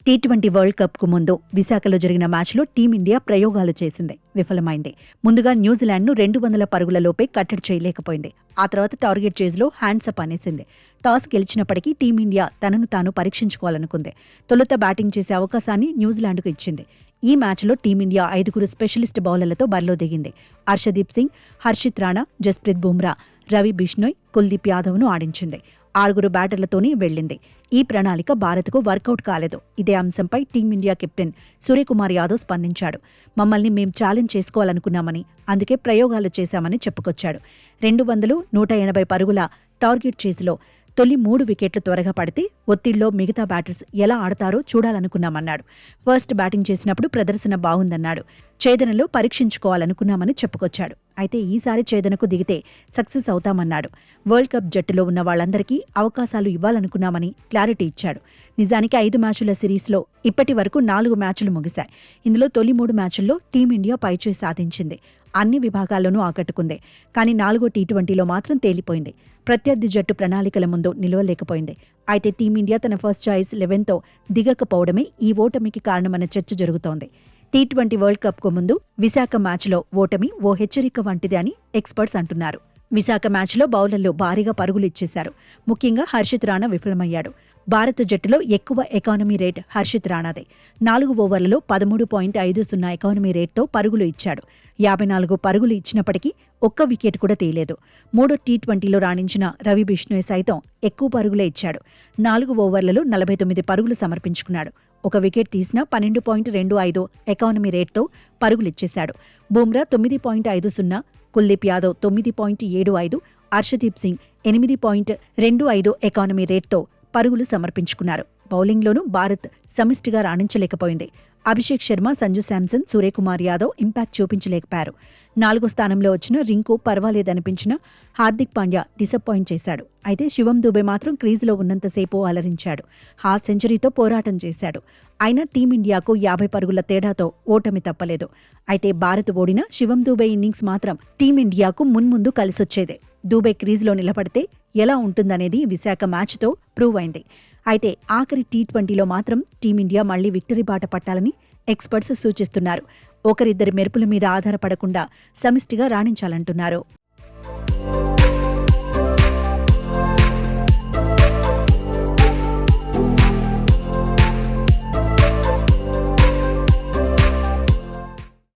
T20 world cup కు ముందు విశాఖలో జరిగిన మ్యాచ్లో టీమిండియా ప్రయోగాలు చేసింది, విఫలమైంది. ముందుగా న్యూజిలాండ్ను 200 పరుగుల లోపే కట్టడి చేయలేకపోయింది. ఆ తర్వాత టార్గెట్ చేజ్లో హ్యాండ్సప్ అనేసింది. టాస్ గెలిచినప్పటికీ టీమిండియా తనను తాను పరీక్షించుకోవాలనుకుంది. తొలుత బ్యాటింగ్ చేసే అవకాశాన్ని న్యూజిలాండ్కు ఇచ్చింది. ఈ మ్యాచ్లో టీమిండియా 5 స్పెషలిస్ట్ బౌలర్లతో బరిలో దిగింది. హర్షదీప్ సింగ్, హర్షిత్ రాణా, జస్ప్రీత్ బుమ్రా, రవి బిష్నోయ్, కుల్దీప్ యాదవ్ను ఆడించింది. 6 బ్యాటర్లతోనే వెళ్లింది. ఈ ప్రణాళిక భారత్కు వర్కౌట్ కాలేదు. ఇదే అంశంపై టీమిండియా కెప్టెన్ సూర్యకుమార్ యాదవ్ స్పందించాడు. మమ్మల్ని మేం ఛాలెంజ్ చేసుకోవాలనుకున్నామని, అందుకే ప్రయోగాలు చేశామని చెప్పుకొచ్చాడు. 200, 180 పరుగుల టార్గెట్ చేజ్లో తొలి 3 వికెట్లు త్వరగా పడితే ఒత్తిడిలో మిగతా బ్యాటర్స్ ఎలా ఆడతారో చూడాలనుకున్నామన్నాడు. ఫస్ట్ బ్యాటింగ్ చేసినప్పుడు ప్రదర్శన బాగుందన్నాడు. ఛేదనలో పరీక్షించుకోవాలనుకున్నామని చెప్పుకొచ్చాడు. అయితే ఈసారి ఛేదనకు దిగితే సక్సెస్ అవుతామన్నాడు. వరల్డ్ కప్ జట్టులో ఉన్న వాళ్లందరికీ అవకాశాలు ఇవ్వాలనుకున్నామని క్లారిటీ ఇచ్చాడు. నిజానికి 5 మ్యాచుల సిరీస్లో ఇప్పటి వరకు 4 మ్యాచులు ముగిశాయి. ఇందులో తొలి 3 మ్యాచుల్లో టీమిండియా పైచేయి సాధించింది. అన్ని విభాగాల్లోనూ ఆకట్టుకుంది. కానీ 4వ టీ20లో మాత్రం తేలిపోయింది. ప్రత్యర్థి జట్టు ప్రణాళికల ముందు నిలవలేకపోయింది. అయితే టీమిండియా తన ఫస్ట్ చాయిస్ 11తో దిగకపోవడమే ఈ ఓటమికి కారణమన్న చర్చ జరుగుతోంది. టీ20 వరల్డ్ కప్కు ముందు విశాఖ మ్యాచ్లో ఓటమి ఓ హెచ్చరిక వంటిది అని ఎక్స్పర్ట్స్ అంటున్నారు. విశాఖ మ్యాచ్లో బౌలర్లు భారీగా పరుగులు ఇచ్చేశారు. ముఖ్యంగా హర్షిత్ రాణా విఫలమయ్యాడు. భారత జట్టులో ఎక్కువ ఎకానమీ రేట్ హర్షిత్ రాణాదే. 4 ఓవర్లలో 13.50 ఎకానమీ రేట్తో పరుగులు ఇచ్చాడు. 54 పరుగులు ఇచ్చినప్పటికీ ఒక్క వికెట్ కూడా తీయలేదు. 3వ టీ20లో రాణించిన రవి బిష్నోయ్ సైతం ఎక్కువ పరుగులే ఇచ్చాడు. 4 ఓవర్లలో 49 పరుగులు సమర్పించుకున్నాడు. ఒక వికెట్ తీసిన 12.25 ఎకానమీ రేట్తో పరుగులిచ్చేశాడు. బుమ్రా 9.50, కుల్దీప్ యాదవ్ 9.75, హర్షదీప్ సింగ్ 8.25 ఎకానమీ రేట్తో పరుగులు సమర్పించుకున్నారు. బౌలింగ్లోనూ భారత్ సమిష్టిగా రాణించలేకపోయింది. అభిషేక్ శర్మ, సంజు శాంసన్, సూర్యకుమార్ యాదవ్ ఇంపాక్ట్ చూపించలేకపోయారు. 4వ స్థానంలో వచ్చిన రింకు పర్వాలేదనిపించిన హార్దిక్ పాండ్యా డిసప్పాయింట్ చేశాడు. అయితే శివం దూబే మాత్రం క్రీజులో ఉన్నంతసేపు అలరించాడు. హాఫ్ సెంచరీతో పోరాటం చేశాడు. అయినా టీమిండియాకు 50 పరుగుల తేడాతో ఓటమి తప్పలేదు. అయితే భారత్ ఓడిన శివం దూబే ఇన్నింగ్స్ మాత్రం టీమిండియాకు మున్ముందు కలిసొచ్చేదే. దూబే క్రీజులో నిలబడితే ఎలా ఉంటుందనేది విశాఖ మ్యాచ్తో ప్రూవ్ అయింది. అయితే ఆఖరి టీ20లో మాత్రం టీమిండియా మళ్లీ విక్టరీ బాట పట్టాలని ఎక్స్పర్ట్స్ సూచిస్తున్నారు. ఒకరిద్దరి మెరుపుల మీద ఆధారపడకుండా సమిష్టిగా రాణించాలంటున్నారు.